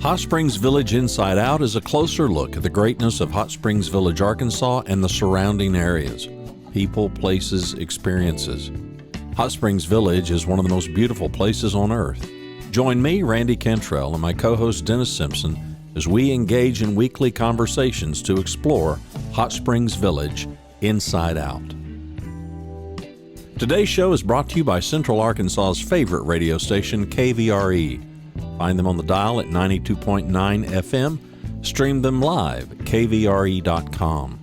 Hot Springs Village Inside Out is a closer look at the greatness of Hot Springs Village, Arkansas and the surrounding areas. People, places, experiences. Hot Springs Village is one of the most beautiful places on earth. Join me, Randy Cantrell, and my co-host Dennis Simpson as we engage in weekly conversations to explore Hot Springs Village Inside Out. Today's show is brought to you by Central Arkansas's favorite radio station, KVRE. Find them on the dial at 92.9 FM. Stream them live at kvre.com.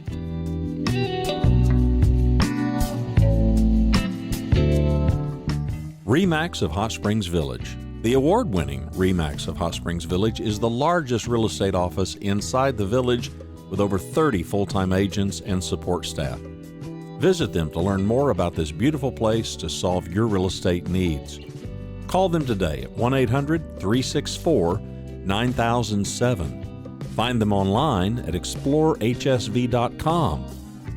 RE/MAX of Hot Springs Village. The award-winning RE/MAX of Hot Springs Village is the largest real estate office inside the village with over 30 full-time agents and support staff. Visit them to learn more about this beautiful place to solve your real estate needs. Call them today at 1-800-364-9007. Find them online at explorehsv.com.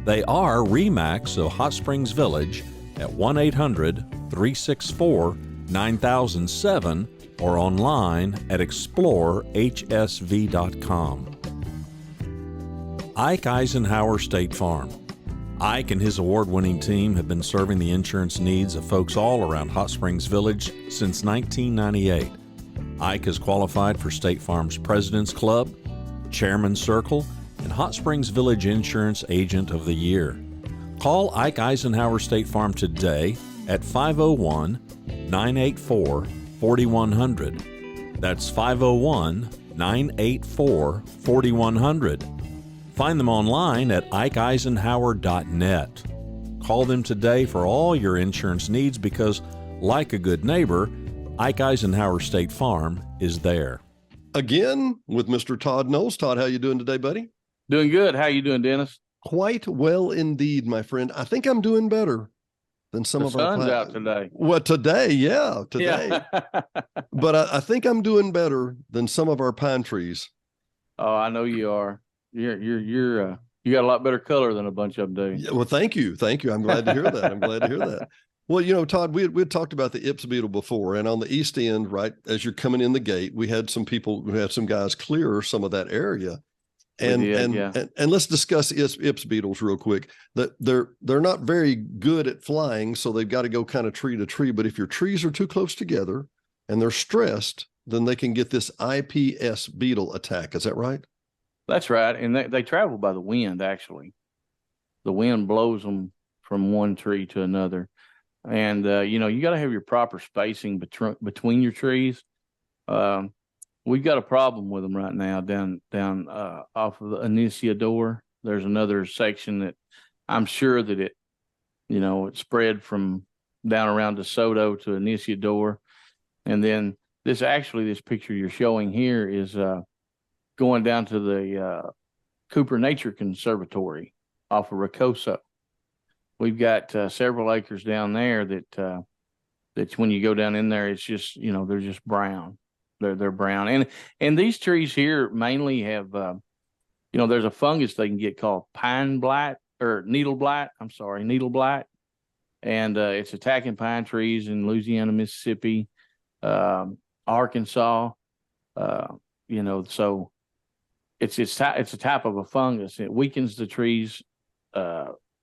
They are RE/MAX of Hot Springs Village at 1-800-364-9007 or online at explorehsv.com. Ike Eisenhower State Farm. Ike and his award-winning team have been serving the insurance needs of folks all around Hot Springs Village since 1998. Ike has qualified for State Farm's President's Club, Chairman's Circle, and Hot Springs Village Insurance Agent of the Year. Call Ike Eisenhower State Farm today at 501-984-4100. That's 501-984-4100. Find them online at ikeeisenhower.net. Call them today for all your insurance needs because, like a good neighbor, Ike Eisenhower State Farm is there. Again with Mr. Todd Knowles. Todd, how you doing today, buddy? Doing good. How you doing, Dennis? Quite well indeed, my friend. I think I'm doing better than some of our sun's out today. Well, today. Yeah. But I think I'm doing better than some of our pine trees. Oh, I know you are. You got a lot better color than a bunch of them do. Yeah, well, thank you. I'm glad to hear that. Well, you know, Todd, we had talked about the Ips beetle before, and on the east end, right as you're coming in the gate, we had some guys clear some of that area. And let's discuss Ips beetles real quick. That they're not very good at flying, so they've got to go kind of tree to tree. But if your trees are too close together and they're stressed, then they can get this IPS beetle attack. Is that right? That's right. And they travel by the wind, actually. The wind blows them from one tree to another. And, you got to have your proper spacing between your trees. We've got a problem with them right now down off of the Initiador. There's another section that I'm sure that it spread from down around DeSoto to Initiador. And then this picture you're showing here is going down to the Cooper Nature Conservatory off of Rocoso. We've got several acres down there that when you go down in there, it's just, they're just brown. They're brown. And these trees here mainly have, there's a fungus they can get called pine blight or needle blight. Needle blight. And it's attacking pine trees in Louisiana, Mississippi, Arkansas, so it's a type of a fungus. It weakens the trees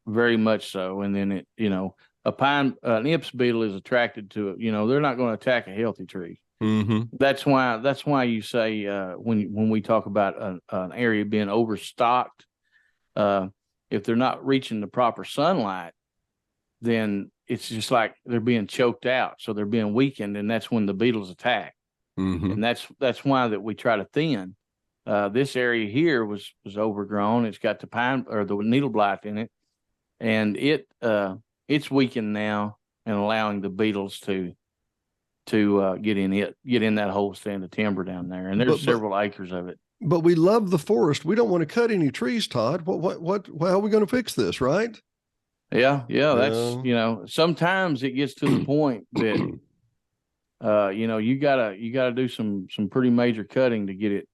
very much so. And then an Ips beetle is attracted to it. They're not going to attack a healthy tree. Mm-hmm. That's why you say when we talk about an area being overstocked, if they're not reaching the proper sunlight, then it's just like they're being choked out. So they're being weakened, and that's when the beetles attack. Mm-hmm. And that's why that we try to thin. This area here was overgrown. It's got the pine or the needle blight in it, and it's weakened now and allowing the beetles to get in that whole stand of timber down there. And there's several acres of it. But we love the forest. We don't want to cut any trees, Todd. What how are we going to fix this, right? Yeah. That's sometimes it gets to the point that you gotta do some pretty major cutting to get it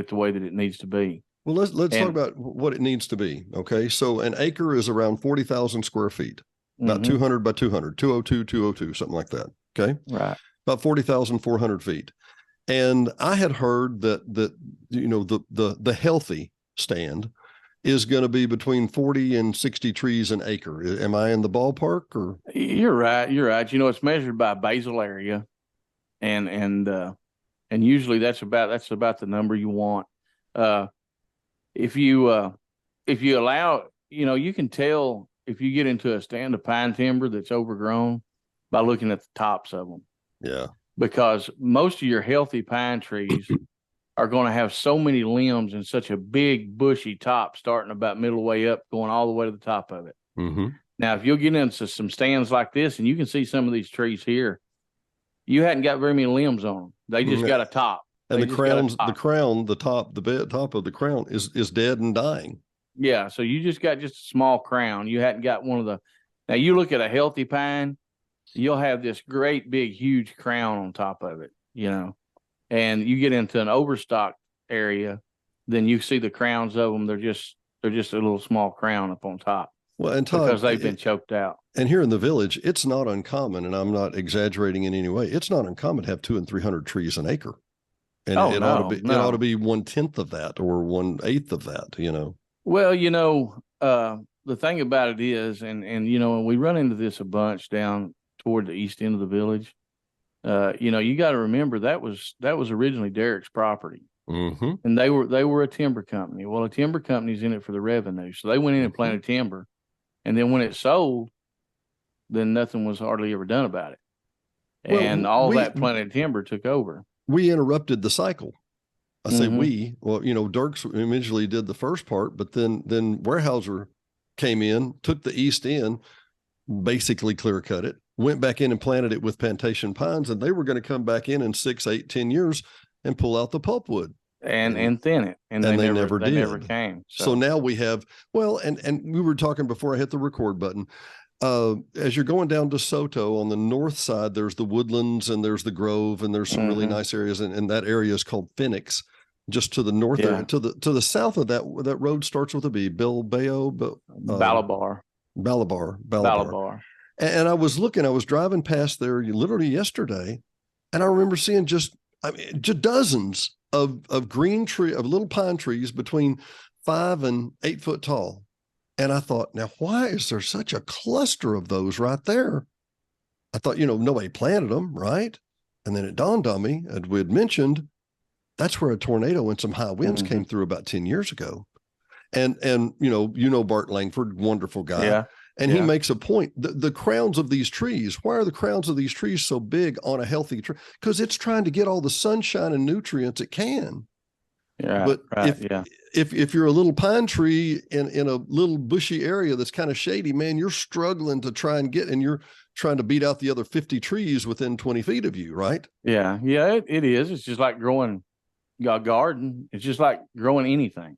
the way that it needs to be. Well, let's talk about what it needs to be. Okay, so an acre is around 40,000 square feet, about 200 by 200, 202, something like that. Okay, right, about 40,400 feet. And I had heard that the healthy stand is going to be between 40 and 60 trees an acre. Am I in the ballpark? Or You're right. You're right. It's measured by basal area, and usually that's about the number you want. If you allow, you can tell if you get into a stand of pine timber that's overgrown by looking at the tops of them. Yeah. Because most of your healthy pine trees are going to have so many limbs and such a big bushy top starting about middle way up, going all the way to the top of it. Mm-hmm. Now, if you'll get into some stands like this, and you can see some of these trees here, you hadn't got very many limbs on them. They just got a top. And the top of the crown is dead and dying. Yeah. So you just got a small crown. You hadn't got one of the, now you look at a healthy pine, you'll have this great big huge crown on top of it, and you get into an overstocked area, then you see the crowns of them. They're just a little small crown up on top. Well, and Todd, because they've been choked out. And here in the village, it's not uncommon, and I'm not exaggerating in any way. It's not uncommon to have 200 and 300 trees an acre, and it ought to be 1/10 of that or 1/8 of that. Well, the thing about it is, and when we run into this a bunch down toward the east end of the village, you got to remember that was originally Derek's property. Mm-hmm. And they were a timber company. Well, a timber company's in it for the revenue, so they went in and planted timber, and then when it sold, then nothing was hardly ever done about it, and that planted timber took over. We interrupted the cycle. I say Mm-hmm. Dirks initially did the first part, but then Weyerhaeuser came in, took the east end, basically clear cut it, went back in and planted it with plantation pines, and they were going to come back in 6, 8, 10 years and pull out the pulpwood and thin it, and they never did. They never came. So now we have, and we were talking before I hit the record button. As you're going down DeSoto on the north side, there's the woodlands and there's the grove, and there's some really nice areas, and that area is called Phoenix. Just to the north, there, to the south of that road starts with a B. Balabar. And I was driving past there literally yesterday, and I remember seeing just dozens of little pine trees between 5 and 8 foot tall. And I thought, now why is there such a cluster of those right there? I thought, nobody planted them, right? And then it dawned on me, and we had mentioned, that's where a tornado and some high winds came through about 10 years ago. And Bart Langford, wonderful guy. Yeah. And he makes a point. The crowns of these trees, why are the crowns of these trees so big on a healthy tree? Because it's trying to get all the sunshine and nutrients it can. Yeah. But if you're a little pine tree in a little bushy area that's kind of shady, man, you're struggling to try and and you're trying to beat out the other 50 trees within 20 feet of you, right? Yeah. Yeah, it is. It's just like growing a garden. It's just like growing anything.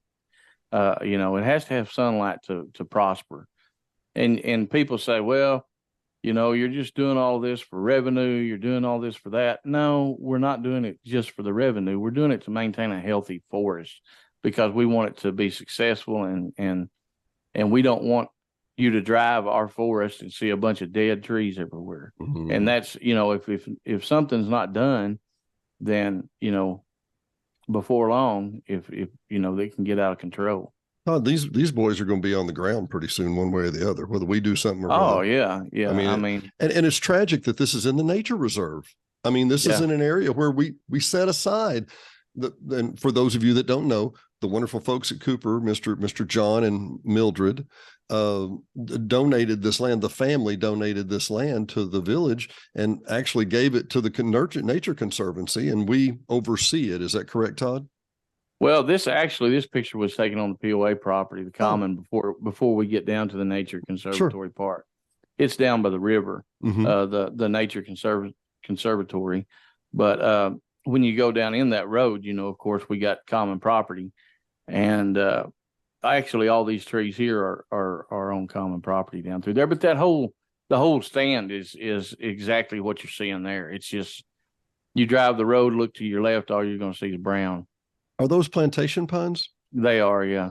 It has to have sunlight to prosper. And people say, well, you're just doing all this for revenue. You're doing all this for that. No, we're not doing it just for the revenue. We're doing it to maintain a healthy forest because we want it to be successful, and we don't want you to drive our forest and see a bunch of dead trees everywhere. Mm-hmm. And that's, if something's not done, then, before long, if they can get out of control. Oh, these boys are going to be on the ground pretty soon, one way or the other, whether we do something or not. Oh, yeah. And it's tragic that this is in the nature reserve. This is in an area where we set aside and for those of you that don't know, the wonderful folks at Cooper, Mr. John and Mildred, donated this land. The family donated this land to the village and actually gave it to the Nature Conservancy, and we oversee it. Is that correct, Todd? Well, this picture was taken on the POA property, the common, before we get down to the Nature Conservatory part. It's down by the river, the Nature Conservatory. But when you go down in that road, of course, we got common property, and actually all these trees here are on common property down through there. But the whole stand is exactly what you're seeing there. It's just you drive the road, look to your left, all you're going to see is brown. Are those plantation pines? They are, yeah.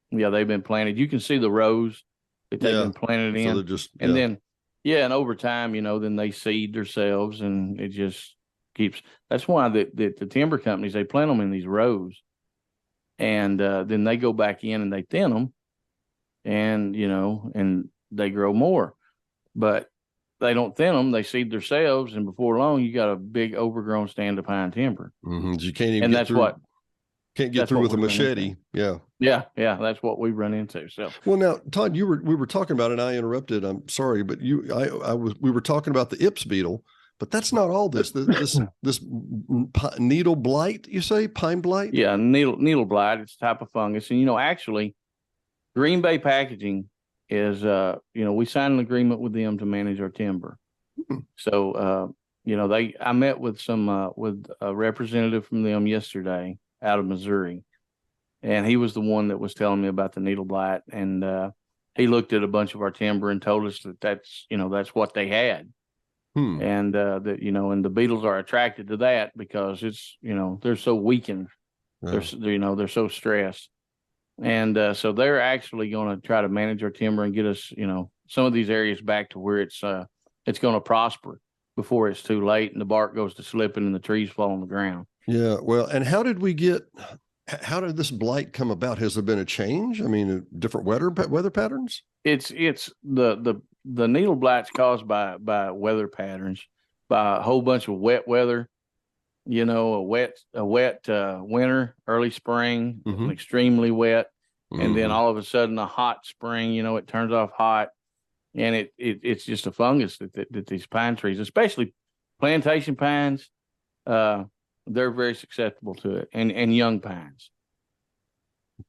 Yeah, they've been planted. You can see the rows that they've been planted in. So they're just, and then, and over time, then they seed themselves, and it just keeps. That's why the timber companies, they plant them in these rows, and then they go back in and they thin them, and and they grow more, but they don't thin them. They seed themselves, and before long, you got a big overgrown stand of pine timber. Mm-hmm. You can't even and get that's through. what Can't get through with a machete. Yeah. Yeah. That's what we run into. So, well, now, Todd, we were talking about it. And I interrupted. I'm sorry, but we were talking about the Ips beetle, but that's not all this needle blight, you say, pine blight? Yeah. Needle blight. It's a type of fungus. And, actually Green Bay Packaging is, we signed an agreement with them to manage our timber. Mm-hmm. So, I met with with a representative from them yesterday out of Missouri, and he was the one that was telling me about the needle blight, and he looked at a bunch of our timber and told us that's what they had. And that and the beetles are attracted to that because it's they're so weakened. Yeah. They're so stressed, and so they're actually going to try to manage our timber and get us some of these areas back to where it's going to prosper before it's too late and the bark goes to slipping and the trees fall on the ground. Yeah. Well, and how did this blight come about? Has there been a change? I mean, different weather patterns? It's the needle blight's caused by weather patterns, by a whole bunch of wet weather, a wet winter, early spring, mm-hmm. extremely wet. Mm-hmm. And then all of a sudden a hot spring, it turns off hot. And it's just a fungus that these pine trees, especially plantation pines, they're very susceptible to it, and young pines.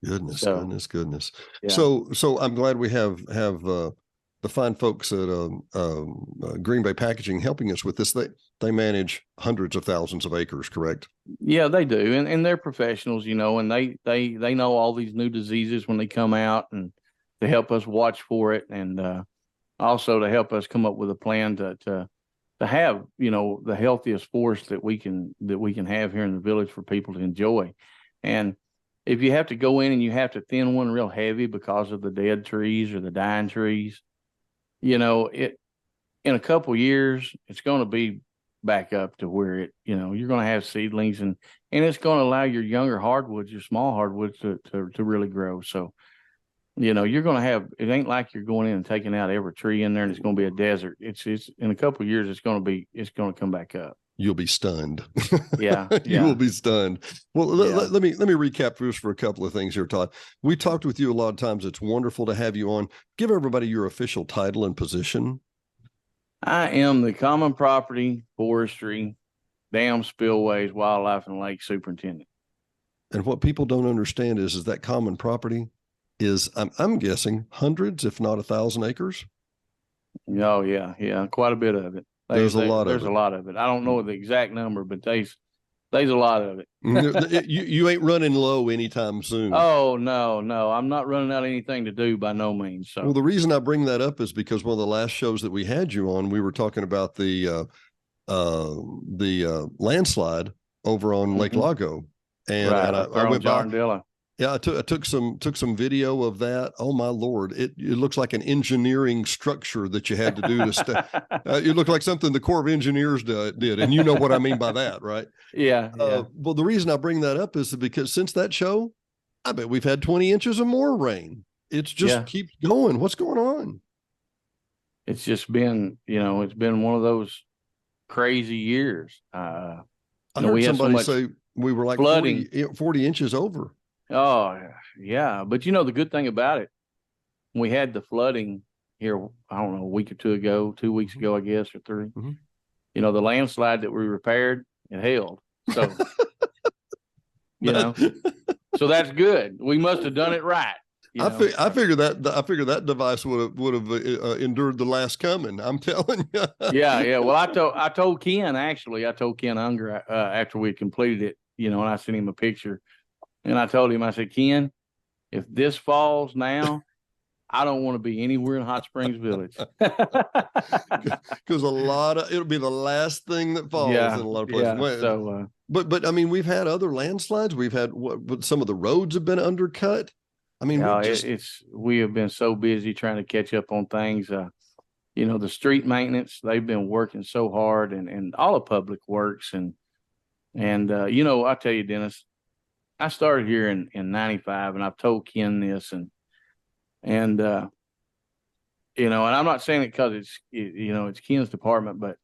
Goodness. Yeah. So I'm glad we have the fine folks at Green Bay Packaging helping us with this. They manage hundreds of thousands of acres, correct? Yeah, they do, and they're professionals, and they know all these new diseases when they come out, and to help us watch for it, and also to help us come up with a plan to have the healthiest forest that we can have here in the village for people to enjoy. And if you have to go in and you have to thin one real heavy because of the dead trees or the dying trees, in a couple years it's going to be back up to where you're going to have seedlings, and it's going to allow your younger hardwoods, your small hardwoods to really grow. So you're going to have, it ain't like you're going in and taking out every tree in there and it's going to be a desert. It's in a couple of years, it's going to come back up. You'll be stunned. Yeah. You will be stunned. Well, let me recap just for a couple of things here, Todd. We talked with you a lot of times. It's wonderful to have you on. Give everybody your official title and position. I am the Common Property, Forestry, Dam, Spillways, Wildlife, and Lake Superintendent. And what people don't understand is that common property is, I'm guessing, hundreds, if not 1,000 acres. Oh yeah, quite a bit of it. There's a lot of it. I don't know the exact number, but there's a lot of it. You ain't running low anytime soon. Oh no, I'm not running out of anything to do by no means. So, well, the reason I bring that up is because one of the last shows that we had you on, we were talking about the landslide over on Lake Lago, and, right, and I went by. Yeah, I took some video of that. Oh my Lord, it looks like an engineering structure that you had to do to stay. It looked like something the Corps of Engineers did, and you know what I mean by that, right? Yeah. Well, the reason I bring that up is because since that show, I bet we've had 20 inches or more rain. It's just keeps going. What's going on? It's just been, it's been one of those crazy years. I heard somebody say we were like 40 inches over. Oh, yeah. But the good thing about it, we had the flooding here, I don't know, a week or 2 weeks ago, I guess, or 3. Mm-hmm. The landslide that we repaired, it held. So, so that's good. We must have done it right. I figure that device would have endured the last coming. I'm telling you. Yeah. Well, I told Ken Unger after we completed it, and I sent him a picture. And I told him, I said, Ken, if this falls now, I don't want to be anywhere in Hot Springs Village. Because it'll be the last thing that falls in a lot of places. Yeah, so, but I mean, we've had other landslides. We've had some of the roads have been undercut. I mean, we have been so busy trying to catch up on things. The street maintenance, they've been working so hard, and all the public works, and And, you know, I tell you, Dennis, I started here in 95, and I've told Ken this, and, you know, and I'm not saying it because you know, it's Ken's department, but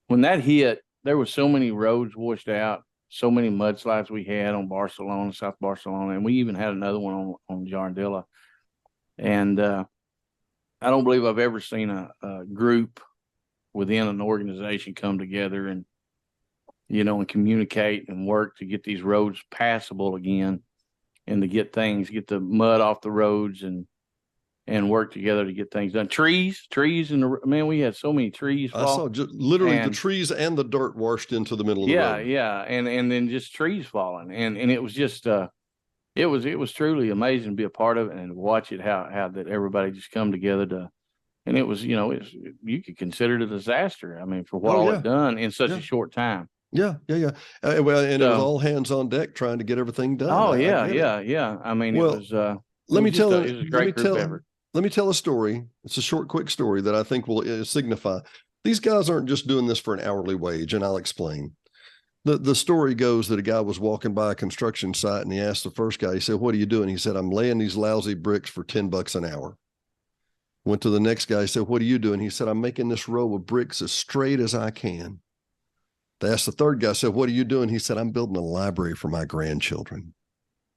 when that hit, there were so many roads washed out, so many mudslides we had on Barcelona, South Barcelona, and we even had another one on Jarndilla. And I don't believe I've ever seen a group within an organization come together and, you know, and communicate and work to get these roads passable again, and to get the mud off the roads, and work together to get things done. Trees, and man, we had so many trees fall. I saw just literally the trees and the dirt washed into the middle of the road. Yeah, and then just trees falling, and it was just it was truly amazing to be a part of it and watch it how that everybody just come together to, and it was, you know, you could consider it a disaster. I mean, for what all it done in such a short time. Yeah. Well, and it was all hands on deck trying to get everything done. Oh, yeah. I mean, well, it was. Let me tell a story. It's a short, quick story that I think will signify these guys aren't just doing this for an hourly wage, and I'll explain. The story goes that a guy was walking by a construction site, and he asked the first guy, he said, "What are you doing?" He said, "I'm laying these lousy bricks for $10 an hour." Went to the next guy, he said, "What are you doing?" He said, "I'm making this row of bricks as straight as I can." They asked the third guy, said, "What are you doing?" He said, "I'm building a library for my grandchildren."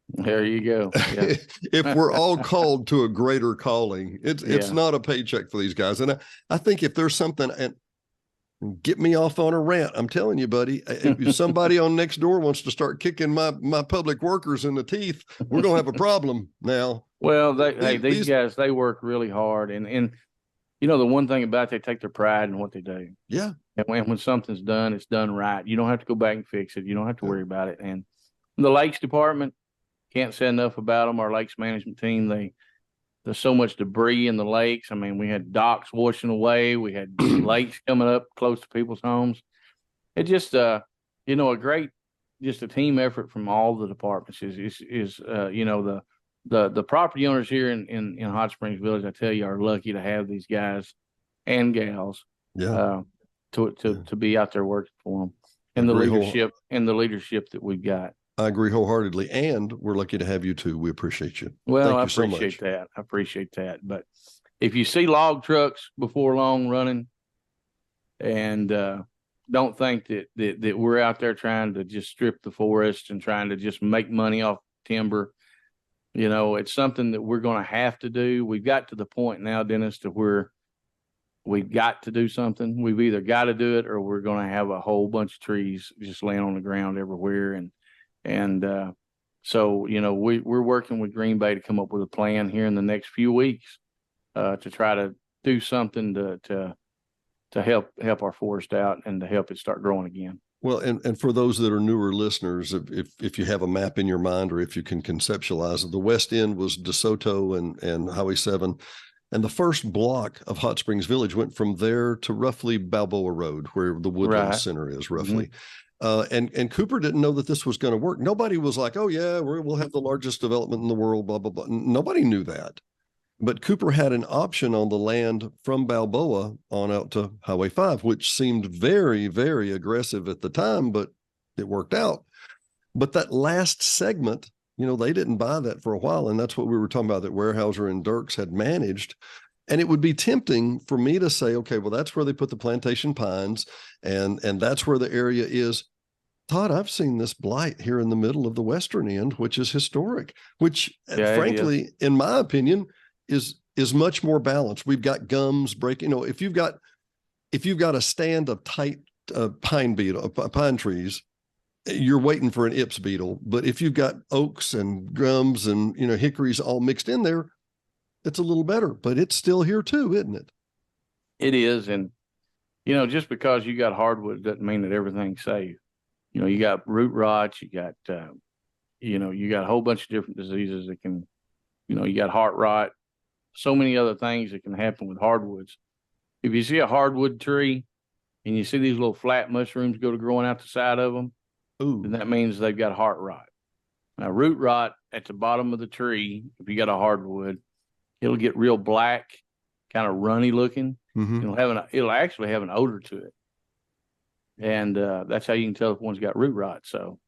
There you go. Yeah. If we're all called to a greater calling, it's not a paycheck for these guys. And I think if there's something, and get me off on a rant, I'm telling you, buddy, if somebody on next door wants to start kicking my public workers in the teeth, we're going to have a problem now. Well, these guys, they work really hard. And, you know, the one thing about it, they take their pride in what they do. Yeah. And when something's done, it's done right. You don't have to go back and fix it. You don't have to worry about it. And the lakes department, can't say enough about them. Our lakes management team, there's so much debris in the lakes. I mean, we had docks washing away. We had lakes coming up close to people's homes. It just, you know, just a team effort from all the departments is you know, the property owners here in Hot Springs Village, I tell you, are lucky to have these guys and gals, to be out there working for them, and the leadership that we've got. I agree wholeheartedly, and we're lucky to have you too. We appreciate you. Well, Thank you I appreciate that. But if you see log trucks before long running, and don't think that we're out there trying to just strip the forest and trying to just make money off timber, you know, it's something that we're going to have to do. We've got to the point now, Dennis, to where we've got to do something. We've either got to do it, or we're going to have a whole bunch of trees just laying on the ground everywhere. And so, you know, we're working with Green Bay to come up with a plan here in the next few weeks to try to do something to help our forest out and to help it start growing again. Well, and for those that are newer listeners, if you have a map in your mind, or if you can conceptualize it, the west end was DeSoto and Highway 7. And the first block of Hot Springs Village went from there to roughly Balboa Road, where the Woodland Center is roughly. Mm-hmm. And Cooper didn't know that this was going to work. Nobody was like, "Oh yeah, we'll have the largest development in the world, blah, blah, blah." Nobody knew that. But Cooper had an option on the land from Balboa on out to Highway 5, which seemed very, very aggressive at the time, but it worked out. But that last segment, you know, they didn't buy that for a while. And that's what we were talking about, that Weyerhaeuser and Dirks had managed. And it would be tempting for me to say, okay, well, that's where they put the plantation pines, and that's where the area is. Todd, I've seen this blight here in the middle of the western end, which is historic, which frankly, in my opinion, is much more balanced. We've got gums breaking. You know, if you've got a stand of tight pine trees, you're waiting for an Ips beetle. But if you've got oaks and gums and, you know, hickories all mixed in there, it's a little better, but it's still here too, isn't it? It is. And, you know, just because you got hardwood doesn't mean that everything's safe. You know, you got root rots, you got, you know, you got a whole bunch of different diseases that can, you know, you got heart rot, so many other things that can happen with hardwoods. If you see a hardwood tree and you see these little flat mushrooms go to growing out the side of them, then that means they've got heart rot. Now, root rot at the bottom of the tree, if you got a hardwood, it'll get real black, kind of runny looking. Mm-hmm. It'll actually have an odor to it. And that's how you can tell if one's got root rot. So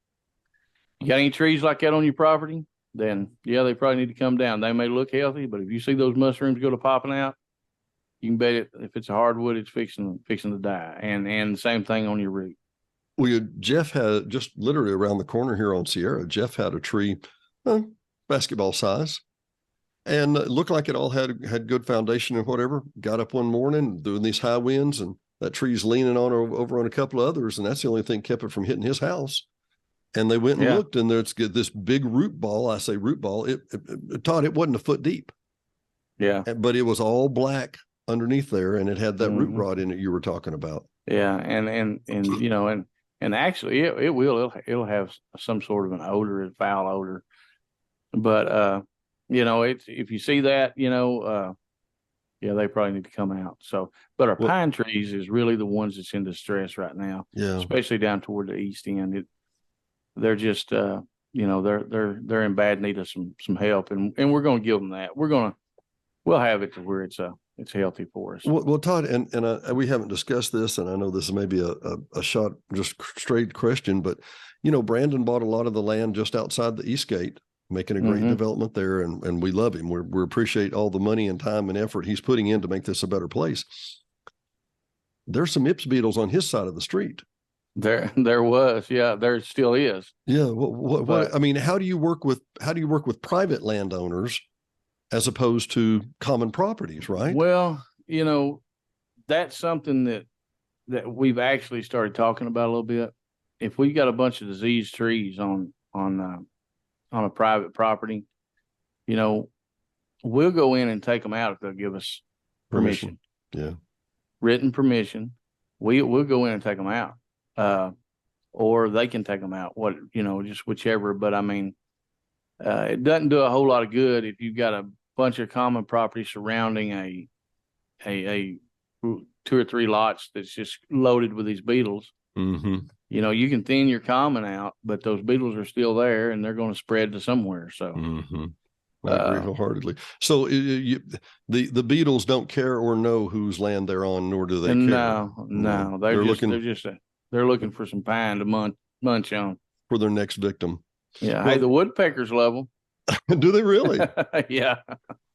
you got any trees like that on your property, then yeah, they probably need to come down. They may look healthy, but if you see those mushrooms go to popping out, you can bet it, if it's a hardwood, it's fixing to die. And the same thing on your root. Well, Jeff had just literally around the corner here on Sierra. Jeff had a tree, basketball size, and it looked like it all had good foundation and whatever. Got up one morning doing these high winds, and that tree's leaning on over on a couple of others, and that's the only thing kept it from hitting his house. And they went and looked, and there's this big root ball. I say root ball. Todd, it wasn't a foot deep. Yeah, but it was all black underneath there, and it had that root rot in it you were talking about. Yeah, and you know, and actually it'll have some sort of an odor, a foul odor. But you know, if you see that, you know, yeah, they probably need to come out. So, but our pine trees is really the ones that's in distress right now. Yeah, especially down toward the east end. They're just you know, they're in bad need of some help, and we're going to give them that. We'll have it to where it's healthy for us. Well, Todd, and we haven't discussed this, and I know this may be a shot, just straight question, but you know, Brandon bought a lot of the land just outside the East Gate, making a great development there, and we love him. We appreciate all the money and time and effort he's putting in to make this a better place. There's some Ips beetles on his side of the street. There was, yeah, there still is. Yeah. What I mean, how do you work with private landowners as opposed to common properties, right? Well, you know, that's something that we've actually started talking about a little bit. If we've got a bunch of diseased trees on a private property, you know, we'll go in and take them out if they'll give us permission. Yeah. Written permission. We'll go in and take them out. Or they can take them out, just whichever. But I mean, it doesn't do a whole lot of good if you've got a bunch of common property surrounding a 2 or 3 lots that's just loaded with these beetles. Mm-hmm. You know, you can thin your common out, but those beetles are still there, and they're going to spread to somewhere. So, I agree wholeheartely. So, the beetles don't care or know whose land they're on, nor do they care. No, they're looking for some pine to munch on for their next victim. Yeah, well, hey, the woodpeckers love them. Do they really? Yeah.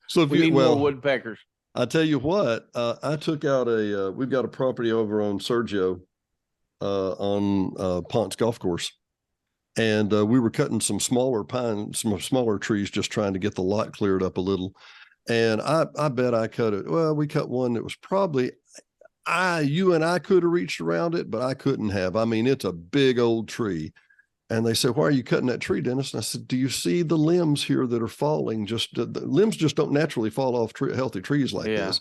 So if we need more woodpeckers. I tell you what, I took out we've got a property over on Sergio, on Ponce Golf Course, and we were cutting some smaller trees, just trying to get the lot cleared up a little. And I bet I cut it. Well, we cut one that was probably you and I could have reached around it, but I couldn't have. I mean, it's a big old tree. And they said, "Why are you cutting that tree, Dennis?" And I said, "Do you see the limbs here that are falling? The limbs just don't naturally fall off healthy trees like this."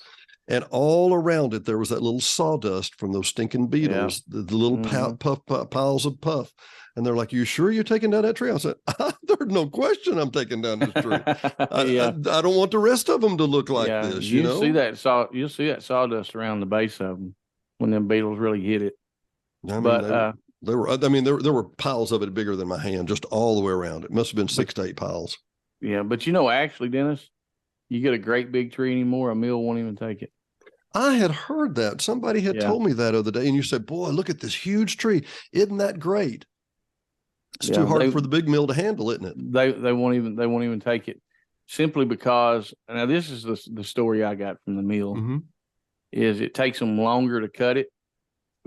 And all around it, there was that little sawdust from those stinking beetles, the little piles of puff. And they're like, "You sure you're taking down that tree?" I said, "There's no question I'm taking down this tree. I don't want the rest of them to look like this." You'll see that sawdust around the base of them when them beetles really hit it. I mean, there were piles of it bigger than my hand, just all the way around. It must have been 6 to 8 piles. Yeah, but actually, Dennis, you get a great big tree anymore, a mill won't even take it. I had heard that. Somebody had told me that other day, and you said, "Boy, look at this huge tree. Isn't that great?" It's too hard for the big mill to handle, isn't it? They won't even take it, simply because, now this is the story I got from the mill, is it takes them longer to cut it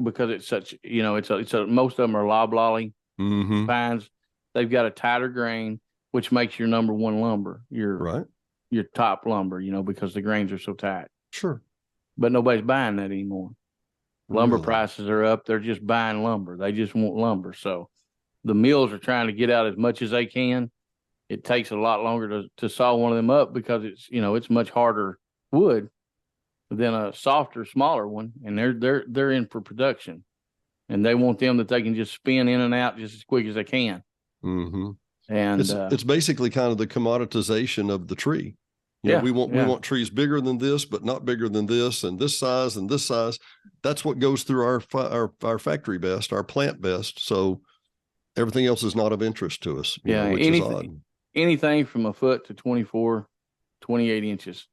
because it's such, most of them are loblolly pines. They've got a tighter grain, which makes your number one lumber, your top lumber, because the grains are so tight. Sure. But nobody's buying that anymore. Lumber prices are up. They're just buying lumber. They just want lumber. So the mills are trying to get out as much as they can. It takes a lot longer to saw one of them up because it's much harder wood than a softer, smaller one, and they're in for production, and they want them that they can just spin in and out just as quick as they can. Mm-hmm. And it's basically kind of the commoditization of the tree. We want trees bigger than this, but not bigger than this, and this size and this size. That's what goes through our factory best, our plant best. So everything else is not of interest to us. Which is odd. Anything from a foot to 28 inches.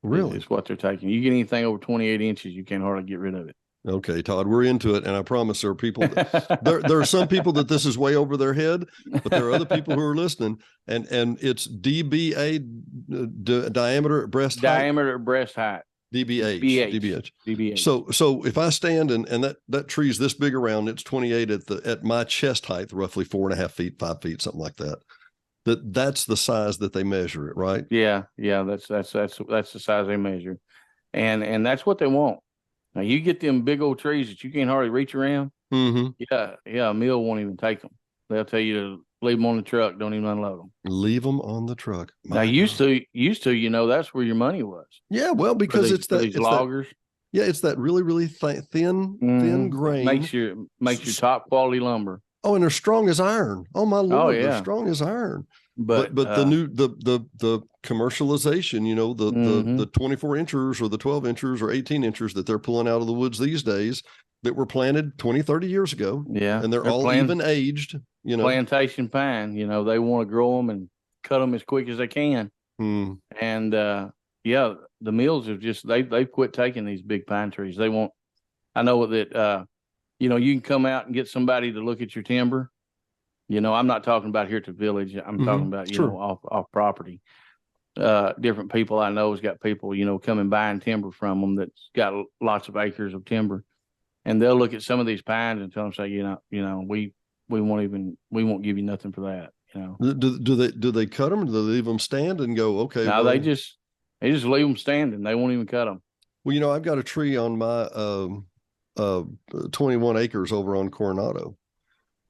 Really? Is what they're taking. You get anything over 28 inches, you can hardly get rid of it. Okay, Todd, we're into it, and I promise there are people. There are some people that this is way over their head, but there are other people who are listening, and it's DBA, diameter at breast height. Diameter at breast height. DBH. So if I stand and that tree's this big around, it's 28 at my chest height, roughly 4.5 feet, 5 feet, something like that. That's the size that they measure it, right? Yeah. That's the size they measure, and that's what they want. Now you get them big old trees that you can't hardly reach around. Mm-hmm. Yeah. A mill won't even take them. They'll tell you to leave them on the truck. Don't even unload them. Leave them on the truck. Now used to, that's where your money was. Yeah, well, because it's loggers. It's that really, really thin grain. Makes your top quality lumber. Oh, and they're strong as iron. Oh my Lord, they're strong as iron. But the new the commercialization, the 24 inchers or the 12 inchers or 18 inchers that they're pulling out of the woods these days that were planted 20, 30 years ago. Yeah. And they're all even aged, Plantation pine, they want to grow them and cut them as quick as they can. Mm. And the mills have just, they've quit taking these big pine trees. I know that, you can come out and get somebody to look at your timber. I'm not talking about here at the village. I'm talking about, off property. Different people I know has got people, coming buying timber from them that's got lots of acres of timber. And they'll look at some of these pines and tell them, say, we won't give you nothing for that. Do they cut them or do they leave them stand and go, okay? No, they just leave them standing. They won't even cut them. Well, I've got a tree on my 21 acres over on Coronado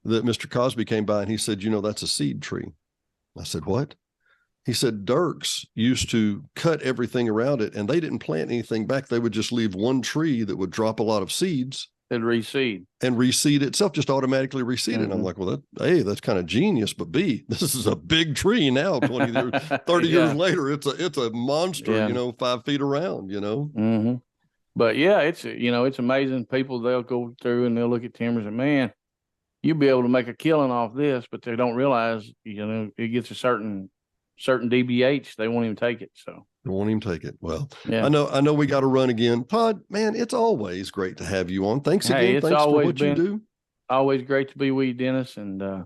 that Mr. Cosby came by and he said, that's a seed tree. I said, what? He said, Dirks used to cut everything around it and they didn't plant anything back. They would just leave one tree that would drop a lot of seeds. And reseed. And reseed itself, just automatically reseed it. Mm-hmm. I'm like, well, that's kind of genius, but B, this is a big tree now, 20 years, 30 years later, it's a monster, 5 feet around, Mm-hmm. But yeah, it's amazing. People, they'll go through and they'll look at timbers and man, you'll be able to make a killing off this, but they don't realize, it gets a certain DBH. They won't even take it. So they won't even take it. Well, yeah. I know we got to run again. Todd, man, it's always great to have you on. Thanks again. Thanks for what you do. Always great to be with you, Dennis. And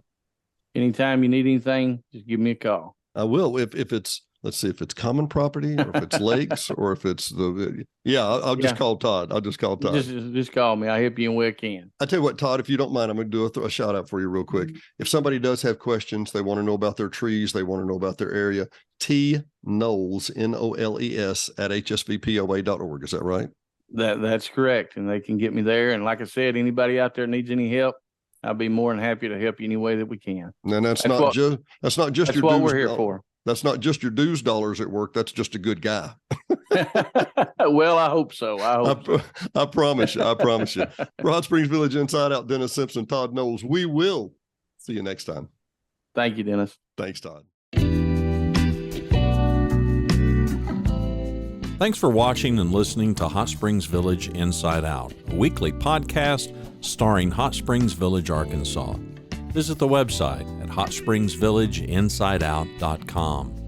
anytime you need anything, just give me a call. I will. If it's, let's see if it's common property or if it's lakes or if it's I'll just call Todd. I'll just call Todd. Just call me. I'll help you in way I can. I tell you what, Todd, if you don't mind, I'm going to do a shout out for you real quick. If somebody does have questions, they want to know about their trees, they want to know about their area, T Knowles, Noles at hsvpoa.org. Is that right? That's correct. And they can get me there. And like I said, anybody out there needs any help, I'll be more than happy to help you any way that we can. And that's not just that's what we're here for. That's not just your dues dollars at work. That's just a good guy. Well, I hope so. I promise you. For Hot Springs Village Inside Out, Dennis Simpson, Todd Knowles. We will see you next time. Thank you, Dennis. Thanks, Todd. Thanks for watching and listening to Hot Springs Village Inside Out, a weekly podcast starring Hot Springs Village, Arkansas. Visit the website at hotspringsvillageinsideout.com.